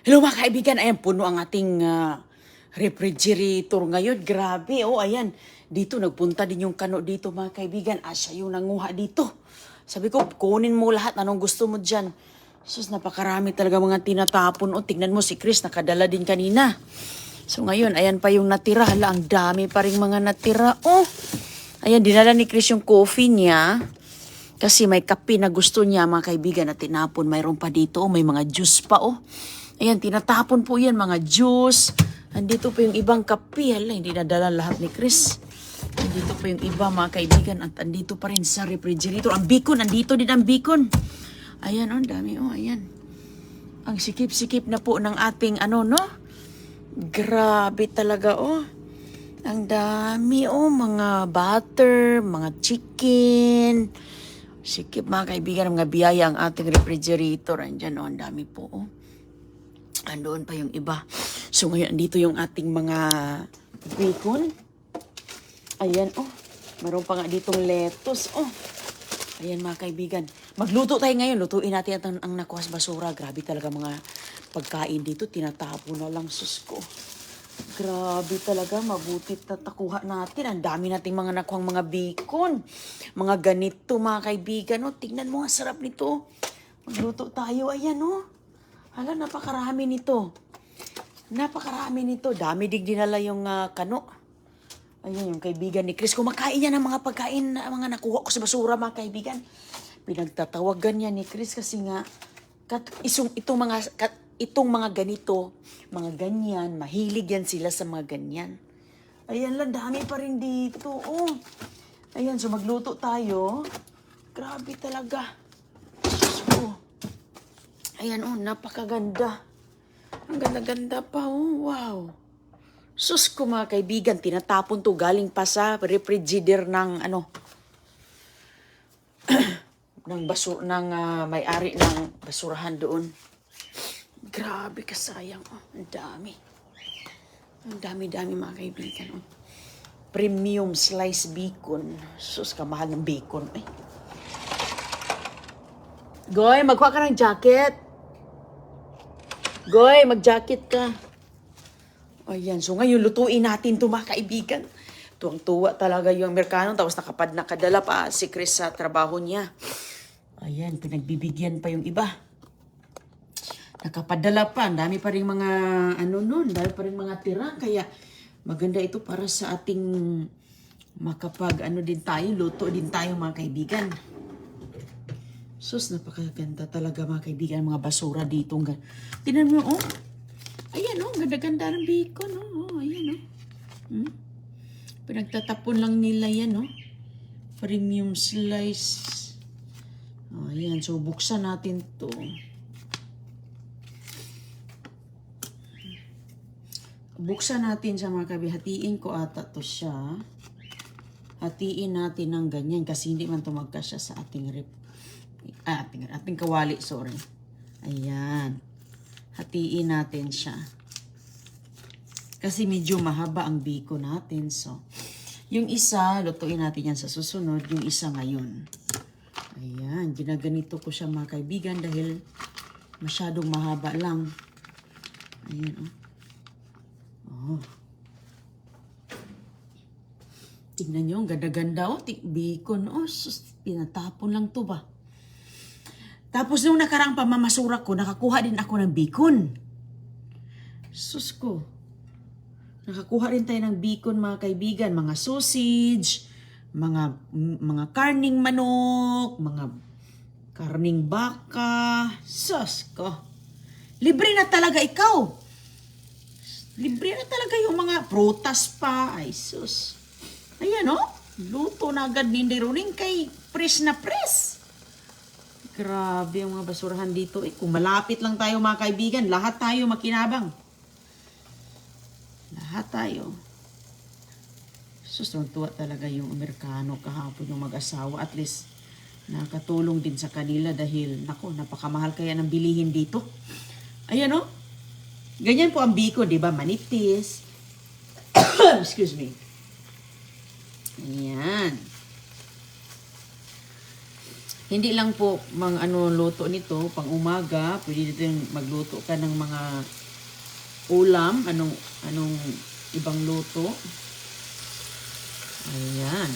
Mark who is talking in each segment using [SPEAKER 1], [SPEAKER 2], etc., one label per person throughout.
[SPEAKER 1] Hello mga kaibigan, ayan puno ang ating refrigerator ngayon. Grabe, oh ayan. Dito nagpunta din yung kano dito mga kaibigan. Siya yung nanguha dito. Sabi ko, kunin mo lahat. Anong gusto mo dyan? Sus, napakarami talaga mga tinatapon. Oh, tignan mo si Chris, nakadala din kanina. So ngayon, ayan pa yung natira. Hala, ang dami pa rin mga natira. Oh, ayan, dinala ni Chris yung coffee niya. Kasi may kape na gusto niya mga kaibigan na tinapon. Mayroon pa dito. Oh, may mga juice pa oh. Ayan, tinatapon po yan, mga juice. Andito po yung ibang kape. Hala, hindi nadala lahat ni Chris. Andito po yung iba, mga kaibigan. At andito pa rin sa refrigerator. Ang bacon, andito din ang bacon. Ayan, oh, dami, oh, ayan. Ang sikip-sikip na po ng ating, no? Grabe talaga, oh. Ang dami, oh, mga butter, mga chicken. Sikip, mga kaibigan, mga biyaya ang ating refrigerator. Andyan, oh, ang dami po, oh. Andoon pa yung iba. So ngayon, andito yung ating mga bacon. Ayan, oh. Meron pa nga ditong lettuce, oh. Ayan mga kaibigan. Magluto tayo ngayon. Lutuin natin ang nakuha sa basura. Grabe talaga mga pagkain dito. Tinatapo na lang, sus ko. Grabe talaga. Mabuti na takuha natin. Ang dami nating mga nakuhang mga bacon. Mga ganito mga kaibigan. Oh, tingnan mo, ang sarap nito. Magluto tayo. Ayan, oh. Hala, napakarami nito. Napakarami nito. Dami dig dinala yung kano. Ayun, yung kaibigan ni Chris. Kumakain niya ng mga pagkain na mga nakuha ko sa basura, mga kaibigan. Pinagtatawagan niya ni Chris kasi nga, itong mga ganito, mga ganyan, mahilig yan sila sa mga ganyan. Ayan lang, dami pa rin dito. Oh. Ayan, so magluto tayo. Grabe talaga. So, ayan, oh, napakaganda. Ang ganda-ganda pa, oh, wow. Sus ko mga kaibigan, tinatapon to galing pa sa refrigerator ng, ng may-ari ng basurahan doon. Grabe kasayang, oh, ang dami. Ang dami-dami mga kaibigan, oh. Premium sliced bacon. Sus, kamahal ng bacon, eh. Goy, magkuha ka ng jacket. Goy, mag-jacket ka. Ayan, so ngayon lutuin natin ito mga kaibigan. Tuwang-tuwa talaga yung Amerikano. Tapos nakadala pa si Chris sa trabaho niya. Ayan, pinagbibigyan pa yung iba. Nakapadala pa. Ang dami pa rin mga dami pa rin mga tira. Kaya maganda ito para sa ating makapag din tayo, luto din tayo mga kaibigan. Sus, napakaganda talaga mga kaibigan, mga basura dito. Tingnan mo, oh. Ayan, oh, ganda-ganda ng bacon, oh. Ayan, oh. Pinagtatapon lang nila yan, oh. Premium slice. Oh, ayan, so buksan natin to. Buksan natin sa mga kaibigan. Hatiin ko ata to siya. Hatiin natin ng ganyan kasi hindi man to magkasya sa ating ating kawali, sorry. Ayan. Hatiin natin siya. Kasi medyo mahaba ang bacon natin. So, yung isa, lutuin natin yan sa susunod. Yung isa ngayon. Ayan. Ginaganito ko siya mga kaibigan dahil masyadong mahaba lang. Ayan, oh. Oh. Tingnan nyo, ang ganda-ganda, oh. Bacon, oh. Pinatapon lang to ba? Tapos nung nakarang pamamasura ko, nakakuha din ako ng bacon. Sus ko. Nakakuha rin tayo ng bacon mga kaibigan. Mga sausage, mga karning manok, mga karning baka. Sus ko. Libre na talaga ikaw. Libre na talaga yung mga prutas pa. Ay sus. Ayan oh. Luto na agad ni Runing kay press na press. Grabe ang mga basurahan dito. Kung malapit lang tayo mga kaibigan, lahat tayo makinabang. Lahat tayo. Tuwa talaga yung Amerikano kahapon yung mag-asawa. At least, nakatulong din sa kanila dahil, napakamahal kaya ng bilihin dito. Ayan o. Ganyan po ang bacon, di ba? Manipis. Excuse me. Ayan. Hindi lang po luto nito pang umaga, pwede din magluto ka ng mga ulam, anong ibang luto. Ayan.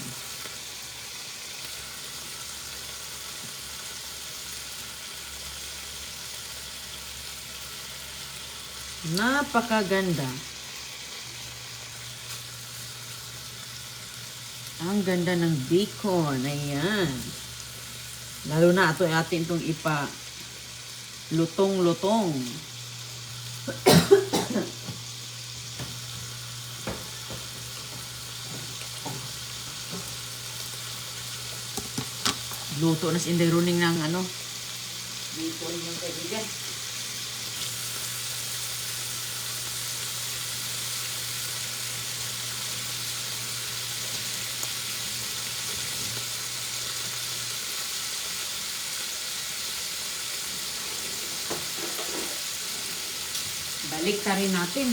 [SPEAKER 1] Napakaganda. Ang ganda ng bacon. Ayan. Lalo na ito atin itong lutong-lutong. Luto na si Inday Runing ng bacon yung kaibigan. Balik ta rin natin.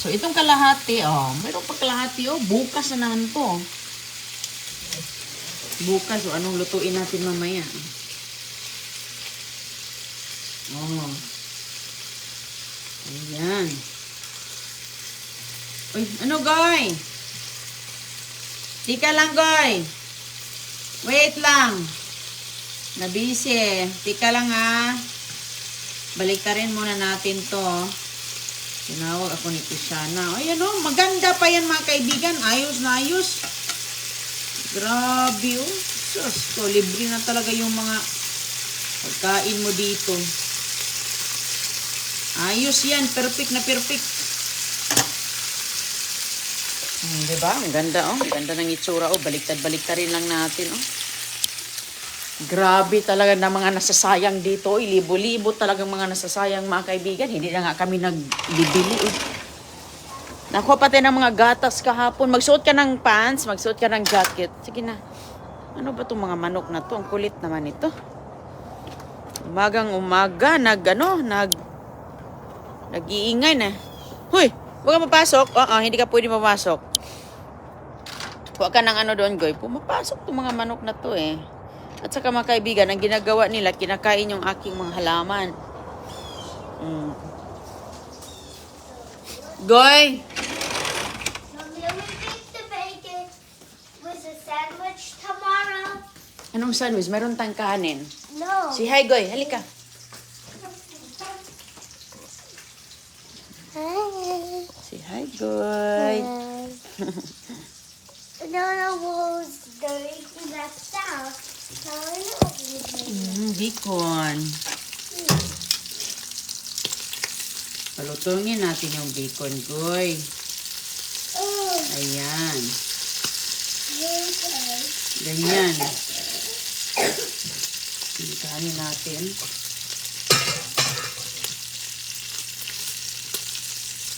[SPEAKER 1] So, itong kalahati, mayroon pa kalahati, bukas na naman to. Bukas, anong lutuin natin mamaya? Ayan. Uy, ano, Goy? Tika lang, Goy. Wait lang. Nabisi. Tika lang, ha. Baliktarin muna natin to. Tinawag ako ni Tisyana. Ayan o, maganda pa yan mga kaibigan. Ayos na ayos. Grabe o. Sus, libre na talaga yung mga pagkain mo dito. Ayos yan. Perfect na perfect. Diba? Ang ganda o. Ang ganda ng itsura o. Baliktad-baliktarin lang natin o. Grabe talaga na mga nasasayang dito. Libo-libo talagang mga nasasayang mga kaibigan. Hindi na nga kami nagbibili. Nakuha pati ng mga gatas kahapon. Magsuot ka ng pants, magsuot ka ng jacket. Sige na. Ano ba itong mga manok na to? Ang kulit naman ito. Umagang umaga, nag-iingay na. Huy! Huwag ka mapasok. Hindi ka pwede mapasok. Huwag ka ng doon, Goy. Pumapasok itong mga manok na to eh. At saka mga kaibigan, ang ginagawa nila, kinakain yung aking mga halaman. Goy!
[SPEAKER 2] Mommy, will we make the bacon with a sandwich tomorrow?
[SPEAKER 1] Anong sandwich? Meron tayong kanin.
[SPEAKER 2] No.
[SPEAKER 1] Si hi, Goy. Halika.
[SPEAKER 2] Hi.
[SPEAKER 1] Si hi, Goy.
[SPEAKER 2] No, who's dirty left out? So I know we
[SPEAKER 1] Bacon. Palutungin natin yung bacon, Goy.
[SPEAKER 2] Oh,
[SPEAKER 1] Ayan.
[SPEAKER 2] okay.
[SPEAKER 1] Ganyan. Kanin natin.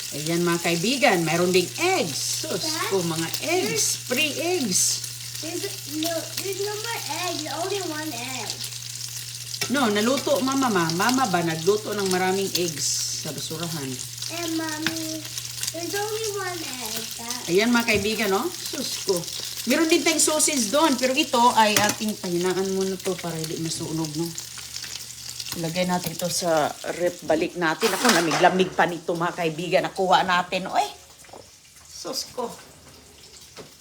[SPEAKER 1] Ayan mga kaibigan, mayroon ding eggs. Sus ko, mga eggs. Free eggs.
[SPEAKER 2] There's no more eggs. Only one egg.
[SPEAKER 1] No, naluto mama ba? Nagluto ng maraming eggs sa basurahan.
[SPEAKER 2] And mommy, there's only one egg.
[SPEAKER 1] Ayan mga kaibigan, no? Sus ko. Meron din tayong sausage doon, pero ito ay ating pahinaan muna to para hindi masunog, no? Ilagay natin ito sa rep. Balik natin. Ako, lamig-lamig pa nito mga kaibigan. Nakuha natin. Oy! Sus ko.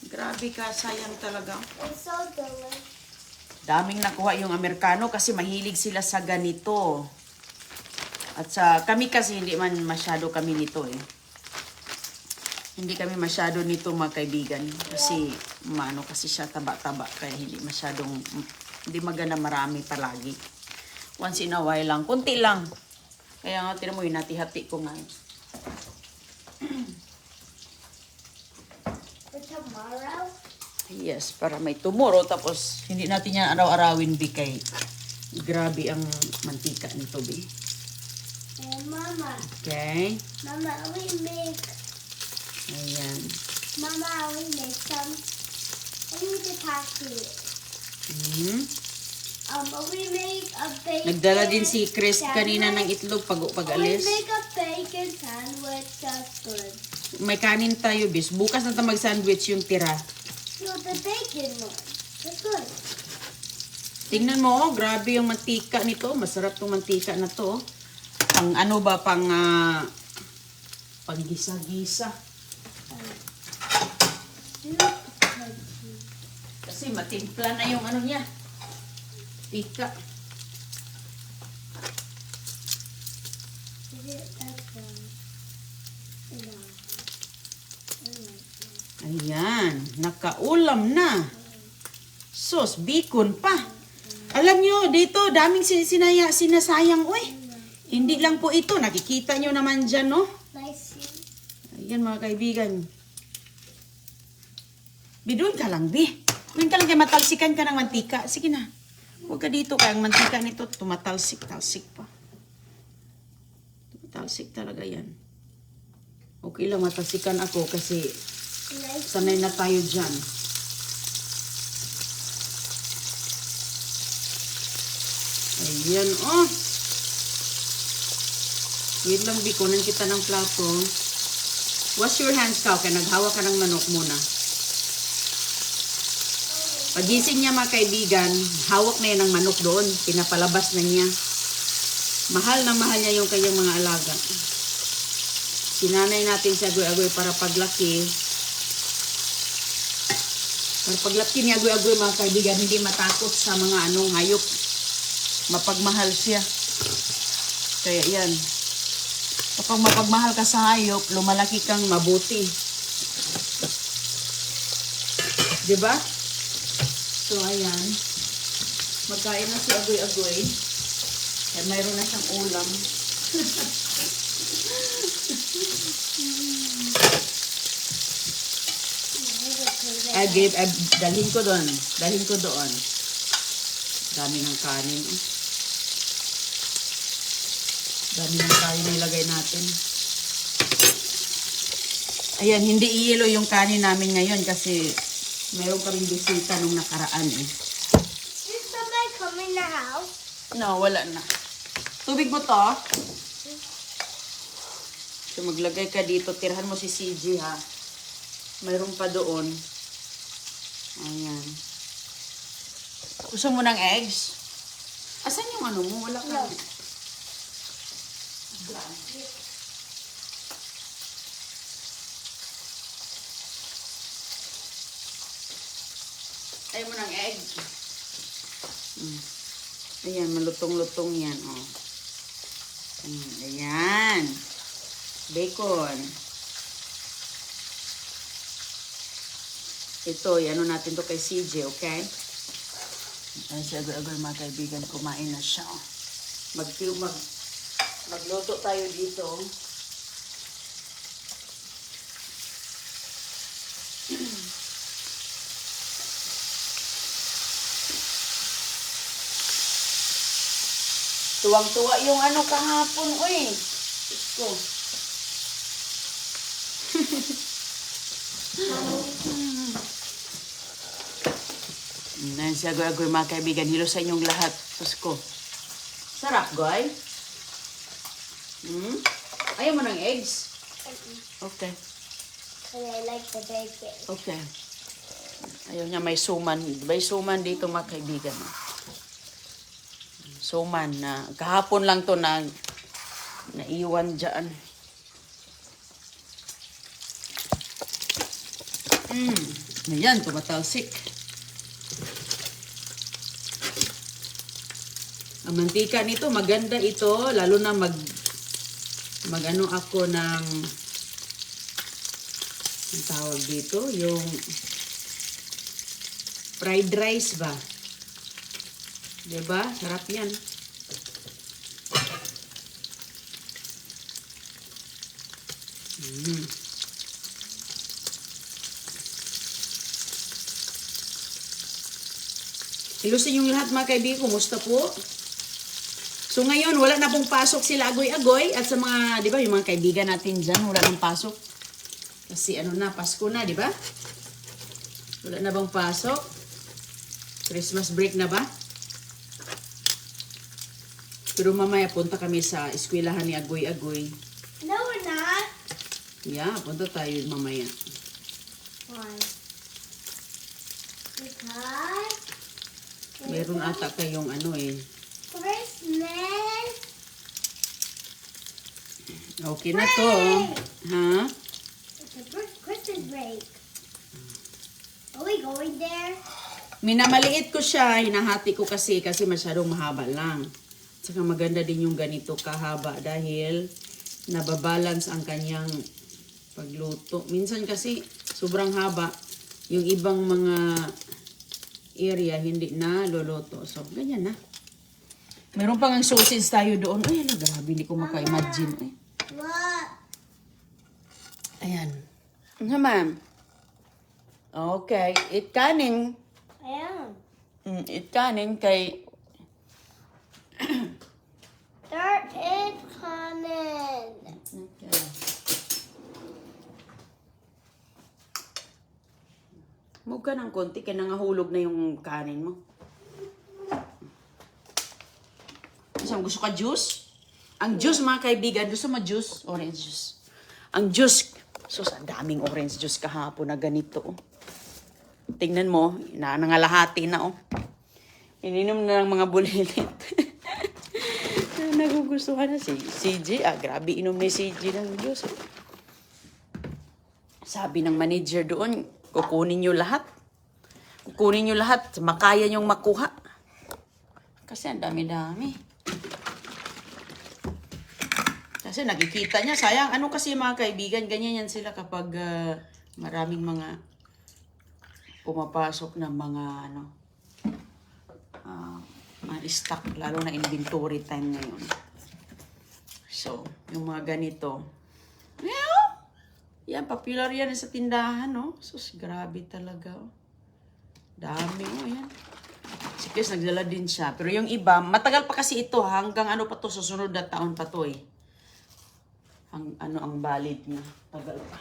[SPEAKER 1] Grabe ka. Sayang talaga.
[SPEAKER 2] It's so delicious.
[SPEAKER 1] Daming nakuha yung Amerikano kasi mahilig sila sa ganito. At kami kasi hindi man masyado kami nito eh. Hindi kami masyado nito mga kaibigan. Kasi kasi siya taba-taba. Kaya hindi maganda marami palagi. Once in a while lang. Kunti lang. Kaya nga, tinan mo yun, hati-hati ko nga.
[SPEAKER 2] For tomorrow?
[SPEAKER 1] Yes, para may tomorrow. Tapos, hindi natin yan araw-arawin, Bikay. Grabe ang mantika nito, Bi.
[SPEAKER 2] And Mama.
[SPEAKER 1] Okay?
[SPEAKER 2] Mama, we make...
[SPEAKER 1] Ayan.
[SPEAKER 2] Mama, we make some... I need to talk to you. We make a bacon...
[SPEAKER 1] Nagdala din si Chris kanina ng itlog
[SPEAKER 2] We
[SPEAKER 1] pag-alis.
[SPEAKER 2] make a bacon sandwich that's good.
[SPEAKER 1] May kanin tayo, bis. Bukas na tayo mag-sandwich yung tira.
[SPEAKER 2] No, the bacon one. That's good.
[SPEAKER 1] Tingnan mo, grabe yung mantika nito. Masarap tong mantika na to. Pang ano ba, pang gisa-gisa. Kasi matimpla na yung ano niya. Tika. Ayan, nakaulam na. Sus, bacon pa. Alam nyo, dito, daming sinasayang. Uy, hindi lang po ito. Nakikita nyo naman dyan, no?
[SPEAKER 2] Nice.
[SPEAKER 1] Ayan, mga kaibigan. Bidoon ka lang, Bi. Doon ka lang kaya matalsikan ka ng mantika. Sige na. Huwag ka dito kaya ang mantika nito tumatalsik-talsik pa. Tumatalsik talaga yan. Okay lang matalsikan ako kasi sanay na tayo dyan. Ayan, oh. Wait lang, Bi. Kunan kita ng plato. Wash your hands, Kao. Kaya naghawak ka ng manok muna. Pagising niya, mga kaibigan, hawak na yan ng manok doon. Pinapalabas na niya. Mahal na mahal niya yung kanyang mga alaga. Sinanay natin si Agoy-Agoy para paglaki. Para paglaki ni Agoy-Agoy, mga kaibigan, hindi matakot sa mga hayop. Mapagmahal siya. Kaya yan. Kapag mapagmahal ka sa hayop, lumalaki kang mabuti. Diba? So, ayan. Magkain na si Agoy-Agoy. Kaya mayroon na siyang ulam. Dalhin ko doon. Dalhin ko doon. Dami ng kanin. Dami ng kanin na ilagay natin. Ayan, hindi iilo yung kanin namin ngayon kasi meron ka rin bisita nung nakaraan eh.
[SPEAKER 2] Did somebody come in the house?
[SPEAKER 1] No, wala na. Tubig mo to? So maglagay ka dito. Tirahan mo si CJ ha. Mayroon pa doon. Ayan. Gusto mo ng eggs? Asan yung ano mo? Wala ka.
[SPEAKER 2] No.
[SPEAKER 1] Ayaw mo ng egg? Ayan, malutong-lutong yan. Oh. Ayan. Bacon. Ito, ano natin to kay CJ, okay? Ayan siya, agad mga kaibigan, kumain na siya. Oh. Magluto tayo dito. Tuwang-tuwa yung ano kahapon, uy. Ito. Ayan siya, Agoy-Agoy, mga kaibigan. Hilo sa inyong lahat. Pusko. Sarap, Goy. Ayaw mo ng eggs? Okay.
[SPEAKER 2] And I like the bacon.
[SPEAKER 1] Okay. Ayaw niya may suman. May suman dito, mga kaibigan. Suman na kahapon lang to na naiwan dyan. Ayan, tumatalsik. Ang mantika nito, maganda ito. Lalo na mag-ano ako ng ang tawag dito, yung fried rice ba? Diba? Sarap yan. Ilusin yung lahat, mga kaibigan. Kumusta po? So ngayon, wala na pong pasok sila Agoy-Agoy. At sa mga, di ba, yung mga kaibigan natin dyan, wala nang pasok. Kasi ano na, Pasko na, di ba? Wala na bang pasok? Christmas break na ba? Pero mamaya punta kami sa eskwelahan ni Agoy-Agoy.
[SPEAKER 2] No, we're not.
[SPEAKER 1] Yeah, punta tayo mamaya.
[SPEAKER 2] Why? Because
[SPEAKER 1] Meron ata kayong ano eh.
[SPEAKER 2] Christmas.
[SPEAKER 1] Okay na to. Ha?
[SPEAKER 2] It's a Christmas break. Are we going there?
[SPEAKER 1] Minamaliit ko siya. Hinahati ko kasi masyadong mahaba lang. Saka maganda din yung ganito kahaba dahil nababalance ang kanyang pagluto. Minsan kasi sobrang haba. Yung ibang mga area hindi na luluto. So, ganyan na. Meron pang ang sausage tayo doon. Ay, ala, grabe. Hindi ko maka-imagine. Eh.
[SPEAKER 2] What?
[SPEAKER 1] Ayan. Ano, ma'am? Okay. Eat kanin.
[SPEAKER 2] I am.
[SPEAKER 1] Eat kanin kay...
[SPEAKER 2] There is coming.
[SPEAKER 1] Okay. Mug ka ng konti, kaya nangahulog na yung kanin mo. Isang gusto ka juice? Ang juice, mga kaibigan, gusto mo juice? Orange juice. Ang juice, sus, ang daming orange juice kahapon na ganito. Oh. Tingnan mo, nangalahati na, oh. Ininom na ng mga bulilit. Nagugustuhan na si CJ. Grabe, inom ni CJ ng juice. Oh. Sabi ng manager doon, kukunin nyo lahat. Kukunin nyo lahat. Makaya nyong makuha. Kasi ang dami-dami. Kasi nakikita niya. Sayang. Ano kasi mga kaibigan, ganyan yan sila kapag maraming mga pumapasok na mga mga stock. Lalo na inventory time ngayon. So, yung mga ganito. Yan, popular yan sa tindahan, no? Sus, grabe talaga, oh. Dami, oh, yan. Si Chris, nagdala din siya. Pero yung iba, matagal pa kasi ito, hanggang ano pa to, susunod na taon pa to, eh. Ang valid niya. Tagal pa.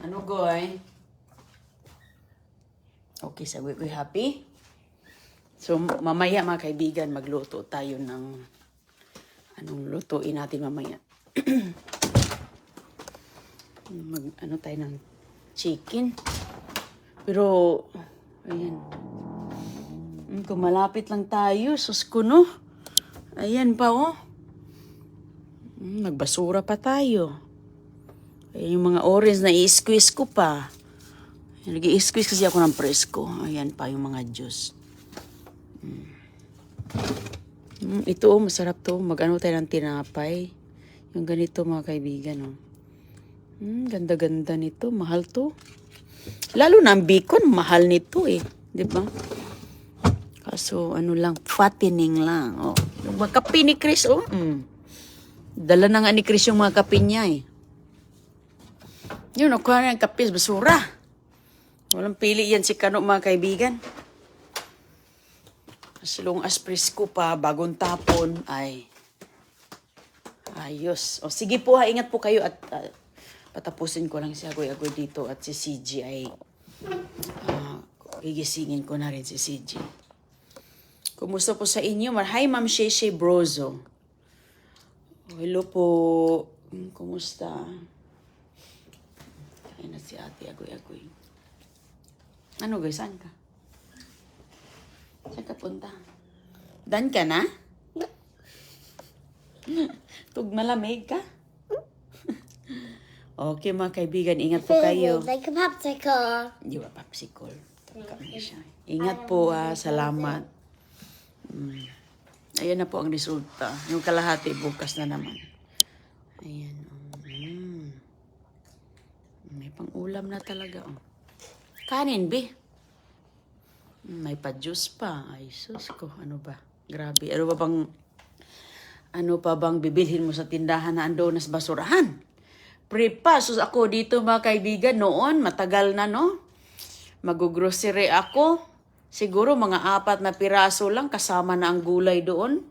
[SPEAKER 1] Ano, Goy? Okay, so we happy? So, mamaya, mga kaibigan, magluto tayo ng anong lutuin natin mamaya. Ano tayo ng chicken. Pero, ayan. Kung malapit lang tayo, sus ko, no? Ayan pa, oh. Nagbasura pa tayo. Ayan yung mga orange na i-squeeze ko pa. Nag-i-squeeze kasi ako ng presko. Ayan pa yung mga juice. Ito, oh, masarap to. Mag-ano tayo ng tinapay. Yung ganito, mga kaibigan, oh. Ganda-ganda nito. Mahal to. Lalo na ang bacon, mahal nito, eh. Diba? Kaso, ano lang, fattening lang, oh. Yung mga kape ni Chris, oh. Dala na nga ni Chris yung mga kape niya, eh. Yun, nakuha na yung kape, basura. Walang pili yan si Kano, mga kaibigan. As long as presko pa, bagong tapon, ay ayos. O sige po ha, ingat po kayo at patapusin ko lang si Agoy-Agoy dito at si CG ay gigisingin ko na rin si CG. Kumusta po sa inyo? Hi, Ma'am Sheshe Brozo. Hello po. Kumusta? Ayun na si Ate Agoy-Agoy. Ano guys, saan ka? Saan ka punta? Dan ka na? Tug malamig ka? Okay mga kaibigan, ingat po kayo.
[SPEAKER 2] Like a popsicle.
[SPEAKER 1] Di ba popsicle? Ingat po salamat. Ayan na po ang resulta. Yung kalahati bukas na naman. Ayan. May pang-ulam na talaga. Oh. Kanin, be. May pa-juice pa. Ay, sus ko. Ano ba? Grabe. Ano pa bang bibilhin mo sa tindahan na ando na sa basurahan? Prepa. Sus ako dito mga kaibigan noon. Matagal na, no? Mag-grocery ako. Siguro mga 4 na piraso lang kasama na ang gulay doon.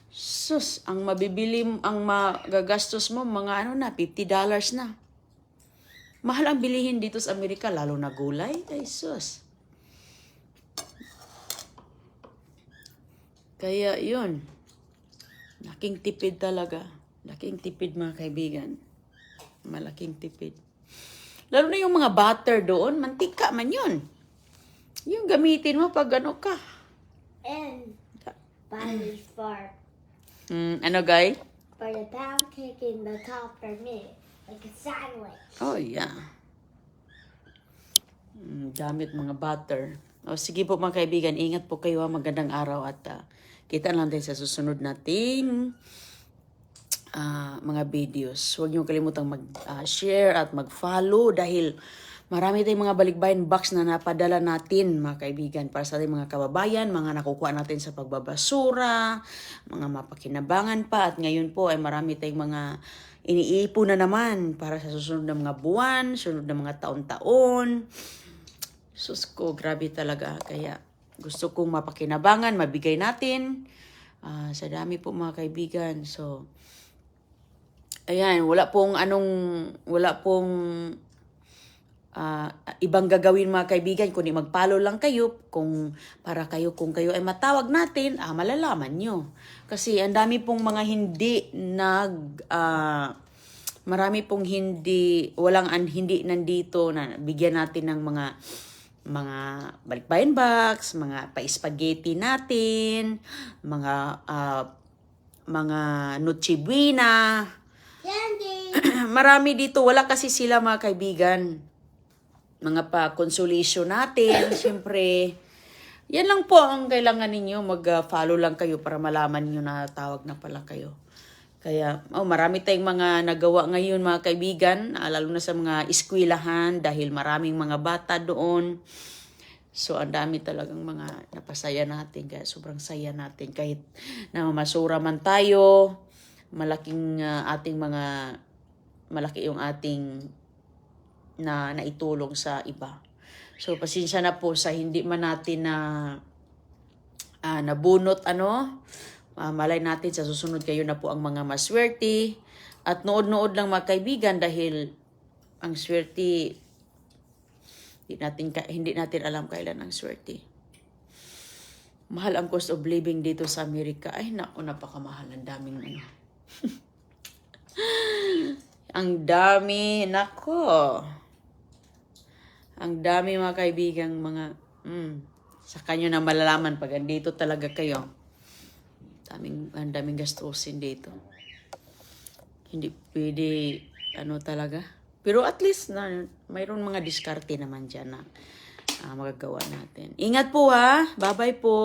[SPEAKER 1] Sus, ang mabibili, ang magagastos mo, mga $50 na. Mahal ang bilihin dito sa Amerika, lalo na gulay. Ay, sus. Kaya yun, laking tipid talaga. Laking tipid mga kaibigan. Malaking tipid. Lalo na yung mga butter doon, mantika man yun. Yung gamitin mo pag ano ka.
[SPEAKER 2] And Bonnie's
[SPEAKER 1] Ano, guy?
[SPEAKER 2] for the pancake in the top for me. Like a sandwich.
[SPEAKER 1] Oh, yeah. Gamit mga butter. O, sige po mga kaibigan, ingat po kayo. Magandang araw at kita lang tayo sa susunod nating mga videos. Huwag niyo kalimutang mag-share at mag-follow dahil marami tayong mga balikbayan box na napadala natin, mga kaibigan, para sa ating mga kababayan, mga nakukuha natin sa pagbabasura, mga mapakinabangan pa. At ngayon po ay marami tayong mga iniipon na naman para sa susunod na mga buwan, sunod na mga taon-taon. Sus ko, grabe talaga. Kaya gusto kong mapakinabangan, mabigay natin. Sa dami po mga kaibigan. So, ayan, wala pong ibang gagawin mga kaibigan, kundi magpalo lang kayo kung kayo ay matawag natin, malalaman nyo. Kasi ang dami pong mga hindi nandito na bigyan natin ng mga balikbayan box, mga pa-spaghetti natin, mga Noche Buena.
[SPEAKER 2] Candy!
[SPEAKER 1] Marami dito, wala kasi sila mga kaibigan. Mga pa-consolation natin, siyempre. Yan lang po ang kailangan ninyo. Mag-follow lang kayo para malaman nyo na tawag na pala kayo. Kaya, marami tayong mga nagawa ngayon mga kaibigan, lalo na sa mga eskwelahan dahil maraming mga bata doon. So, ang dami talagang mga napasaya natin. Kaya sobrang saya natin. Kahit na masura man tayo, malaki yung ating na naitulong sa iba. So, pasensya na po sa hindi man natin nabunot malay natin sa susunod kayo na po ang mga maswerte. At nood-nood lang mga kaibigan dahil ang swerte, hindi natin alam kailan ang swerte. Mahal ang cost of living dito sa Amerika. Ay, naku, napakamahal. Ang daming ang dami, nako. Ang dami mga kaibigang sa kanyo na malalaman pag andito talaga kayo. Ang daming gastusin dito. Hindi pwede, talaga. Pero at least, mayroon mga diskarte naman dyan na magagawa natin. Ingat po ha. Bye-bye po.